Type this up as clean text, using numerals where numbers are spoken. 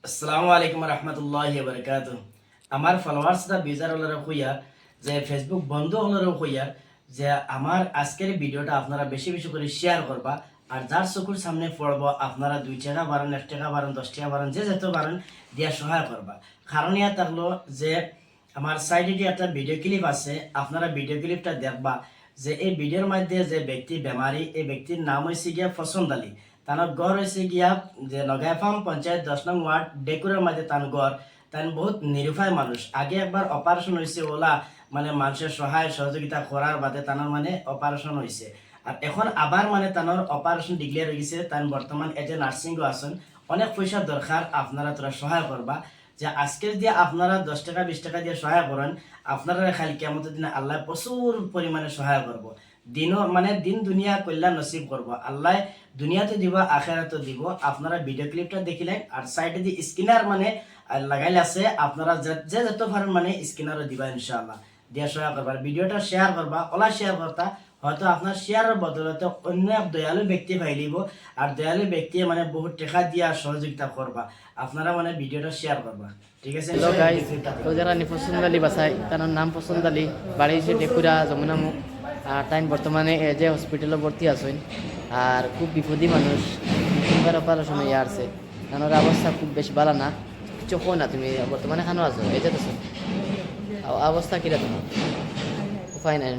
আসসালামু আলাইকুম রহমতুল্লাহি বারাকাতুহু। আমার ফলোয়ার্সরা বিজার হলারে কইয়া যে ফেসবুক বন্ধ হলারে কইয়া যে আমার আজকের ভিডিওটা আপনারা বেশি বেশি করে শেয়ার করবা। আর যার চকুর সামনে পড়বো আপনারা 2 টাকা বাড়ান, 1 টাকা বাড়ান, 10 টাকা বাড়ান, যে যেত বাড়ান দিয়া সহায় করবা। কারণ ইয়া থাকলো যে আমার সাইডে একটা ভিডিও ক্লিপ আছে, আপনারা ভিডিও ক্লিপটা দেখবা যে এই ভিডিওর মধ্যে যে ব্যক্তি বেমারি, এই ব্যক্তির নাম হয়েছে গিয়া ফসন্ত আলী। তার গড় হয়েছে গিয়া যে নগাইফার্ম পঞ্চায়েত 10 নং ওয়ার্ড ডেকুরের মাঝে তার গড়। তাই বহুত নিরুপায় মানুষ, আগে একবার অপারেশন হয়েছে ওলা মানে মানুষের সহায় সহযোগিতা করার বাদে তানোর মানে অপারেশন হয়েছে। আর এখন আবার মানে তানোর অপারেশন ডিক্লেয়ার হয়ে গেছে। তাই বর্তমান এজে নার্সিংও আছেন, অনেক পয়সা দরকার, আপনারা তোরা সহায় করবা। যে আজকের দিয়ে আপনারা 10 টাকা 20 টাকা দিয়ে সহায় করেন, আপনারা খালি কিয়ামতের দিনে আল্লাহ প্রচুর পরিমাণে সহায় করব। দিনও মানে দিন দুনিয়া কল্যাণ নসিব করব আল্লাহ, দুনিয়াতে দিব আখেরাতে দিব। আপনারা ভিডিও ক্লিপটা দেখিলেন আর সাইডে দিয়ে স্ক্রিনার মানে লাগাইলে আছে, আপনারা যে যত পারেন মানে স্ক্রিনারও দিবা ইনশাআল্লাহ, দিয়া সহায় করবা। ভিডিওটা শেয়ার করবা, ওলা শেয়ার করতা হয়তো আপনার শেয়ারের বদলতে অন্য এক দয়ালু ব্যক্তি পাই দিব। আর দয়ালু ব্যক্তি মানে বহুত টাকা দিয়া সহযোগিতা করবা, আপনারা মানে ভিডিওটা শেয়ার করবা। ঠিক আছে? হ্যালো গাইস, তো যারা পছন্দ আলী বাসায় তার নাম পছন্দ আলী, বাড়ি হচ্ছে ডেকুরা যমুনামুখ। আর তাই বর্তমানে যে হসপিটালে ভর্তি আছেন। আর খুব বিপদী মানুষ, তিনবার অপারেশন হয়ে আসছে। তার অবস্থা খুব বেশি ভালো না, কিছু কো না। তুমি বর্তমানে খানো আছো, এই যে অবস্থা কিরা তোমার উপায় নাই।